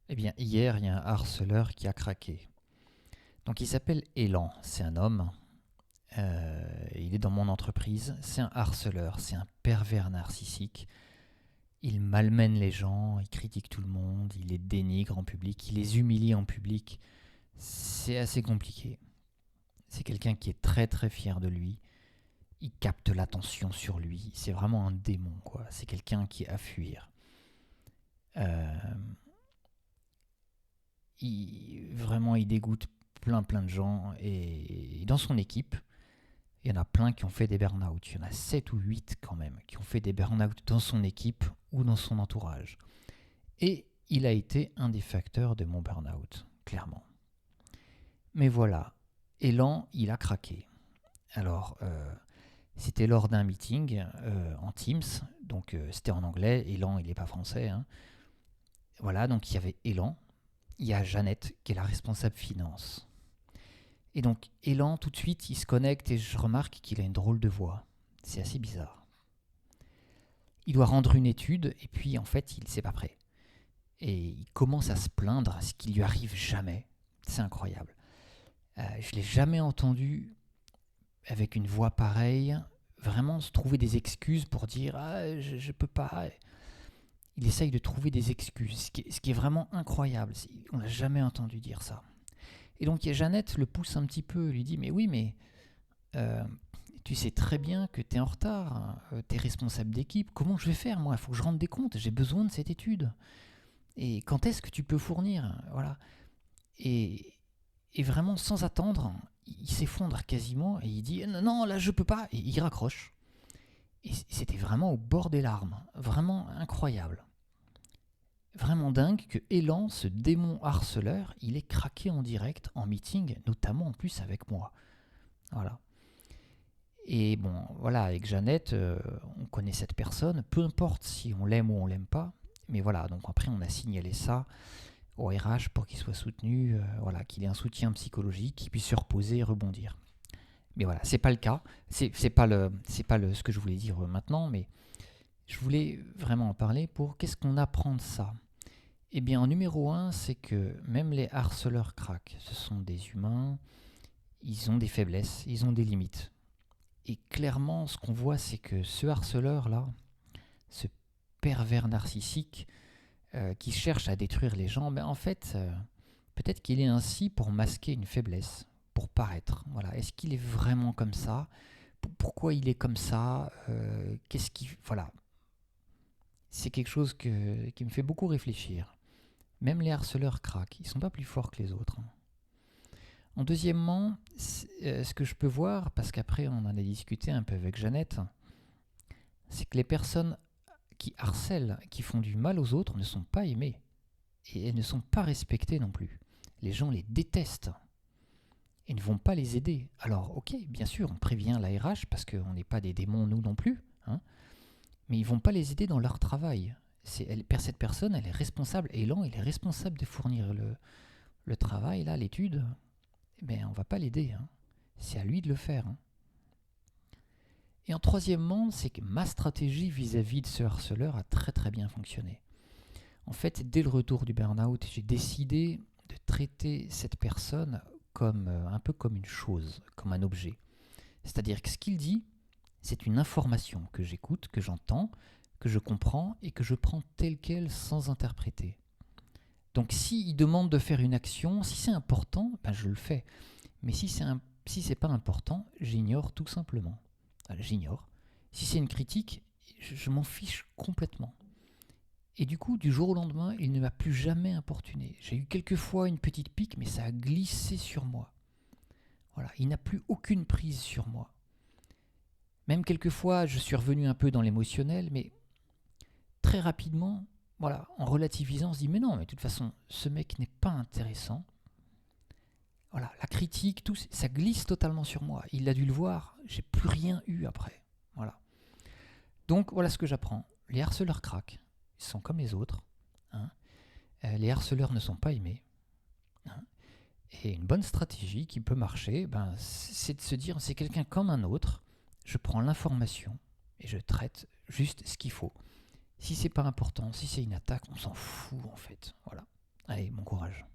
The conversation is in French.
Eh bien, hier, il y a un harceleur qui a craqué. Donc, il s'appelle Elan, c'est un homme. Il est dans mon entreprise. C'est un harceleur, c'est un pervers narcissique. Il malmène les gens, il critique tout le monde, il les dénigre en public, il les humilie en public. C'est assez compliqué. C'est quelqu'un qui est très très fier de lui. Il capte l'attention sur lui. C'est vraiment un démon, quoi. C'est quelqu'un qui est à fuir. Euh, vraiment, il dégoûte plein de gens. Et dans son équipe, il y en a plein qui ont fait des burn-out. Il y en a 7 ou 8 quand même qui ont fait des burn-out dans son équipe ou dans son entourage. Et il a été un des facteurs de mon burn-out, clairement. Mais voilà, Elan, il a craqué. Alors, c'était lors d'un meeting en Teams, donc c'était en anglais. Elan, il n'est pas français, hein. Voilà, donc il y avait Elan, il y a Jeannette qui est la responsable finance. Et donc Elan, tout de suite, il se connecte et je remarque qu'il a une drôle de voix. C'est assez bizarre. Il doit rendre une étude et puis en fait, il ne s'est pas prêt. Et il commence à se plaindre, ce qui lui arrive jamais. C'est incroyable. Je l'ai jamais entendu avec une voix pareille vraiment se trouver des excuses pour dire ah, je peux pas. Il essaye de trouver des excuses, ce qui est vraiment incroyable. On l'a jamais entendu dire ça. Et donc Jeannette le pousse un petit peu, lui dit mais oui, mais euh, tu sais très bien que tu es en retard, hein, tu es responsable d'équipe, comment je vais faire moi? Il faut que je rende des comptes, j'ai besoin de cette étude. Et quand est-ce que tu peux fournir? Voilà. Et, et vraiment sans attendre, il s'effondre quasiment et il dit non, non, là je peux pas, et il raccroche. Et c'était vraiment au bord des larmes, vraiment incroyable. Vraiment dingue que Elan, ce démon harceleur, il est craqué en direct, en meeting, notamment en plus avec moi. Voilà. Et bon, voilà, avec Jeannette, on connaît cette personne, peu importe si on l'aime ou on l'aime pas, mais voilà, donc après on a signalé ça au RH pour qu'il soit soutenu, voilà, qu'il ait un soutien psychologique, qu'il puisse se reposer et rebondir. Mais voilà, c'est pas le cas, c'est pas ce que je voulais dire maintenant, mais je voulais vraiment en parler pour qu'est-ce qu'on apprend de ça. Eh bien, en numéro un, c'est que même les harceleurs craquent. Ce sont des humains, ils ont des faiblesses, ils ont des limites. Et clairement, ce qu'on voit, c'est que ce harceleur-là, ce pervers narcissique qui cherche à détruire les gens, ben en fait, peut-être qu'il est ainsi pour masquer une faiblesse, pour paraître. Voilà. Est-ce qu'il est vraiment comme ça? Pourquoi il est comme ça? Qu'est-ce qui... Voilà. C'est quelque chose qui me fait beaucoup réfléchir. Même les harceleurs craquent. Ils ne sont pas plus forts que les autres. En deuxièmement, ce que je peux voir, parce qu'après on en a discuté un peu avec Jeannette, c'est que les personnes qui harcèlent, qui font du mal aux autres, ne sont pas aimées. Et elles ne sont pas respectées non plus. Les gens les détestent et ne vont pas les aider. Alors ok, bien sûr, on prévient la RH parce qu'on n'est pas des démons nous non plus, hein, mais ils ne vont pas les aider dans leur travail. Cette personne, elle est responsable, Elan, il est responsable de fournir le travail, là, l'étude. Ben, on ne va pas l'aider, hein. C'est à lui de le faire, hein. Et en troisièmement, c'est que ma stratégie vis-à-vis de ce harceleur a très très bien fonctionné. En fait, dès le retour du burn-out, j'ai décidé de traiter cette personne comme un peu comme une chose, comme un objet. C'est-à-dire que ce qu'il dit, c'est une information que j'écoute, que j'entends, que je comprends et que je prends telle quelle sans interpréter. Donc s'il demande de faire une action, si c'est important, ben je le fais. Mais si c'est pas important, j'ignore tout simplement. J'ignore. Si c'est une critique, je m'en fiche complètement. Et du coup, du jour au lendemain, il ne m'a plus jamais importuné. J'ai eu quelquefois une petite pique, mais ça a glissé sur moi. Voilà, il n'a plus aucune prise sur moi. Même quelquefois, je suis revenu un peu dans l'émotionnel, mais très rapidement, voilà, en relativisant, on se dit mais non, mais de toute façon, ce mec n'est pas intéressant. Voilà, la critique, tout, ça glisse totalement sur moi. Il a dû le voir, j'ai plus rien eu après. Voilà. Donc voilà ce que j'apprends. Les harceleurs craquent, ils sont comme les autres, hein. Les harceleurs ne sont pas aimés, hein. Et une bonne stratégie qui peut marcher, ben, c'est de se dire c'est quelqu'un comme un autre, je prends l'information et je traite juste ce qu'il faut. Si c'est pas important, si c'est une attaque, on s'en fout en fait. Voilà. Allez, bon courage.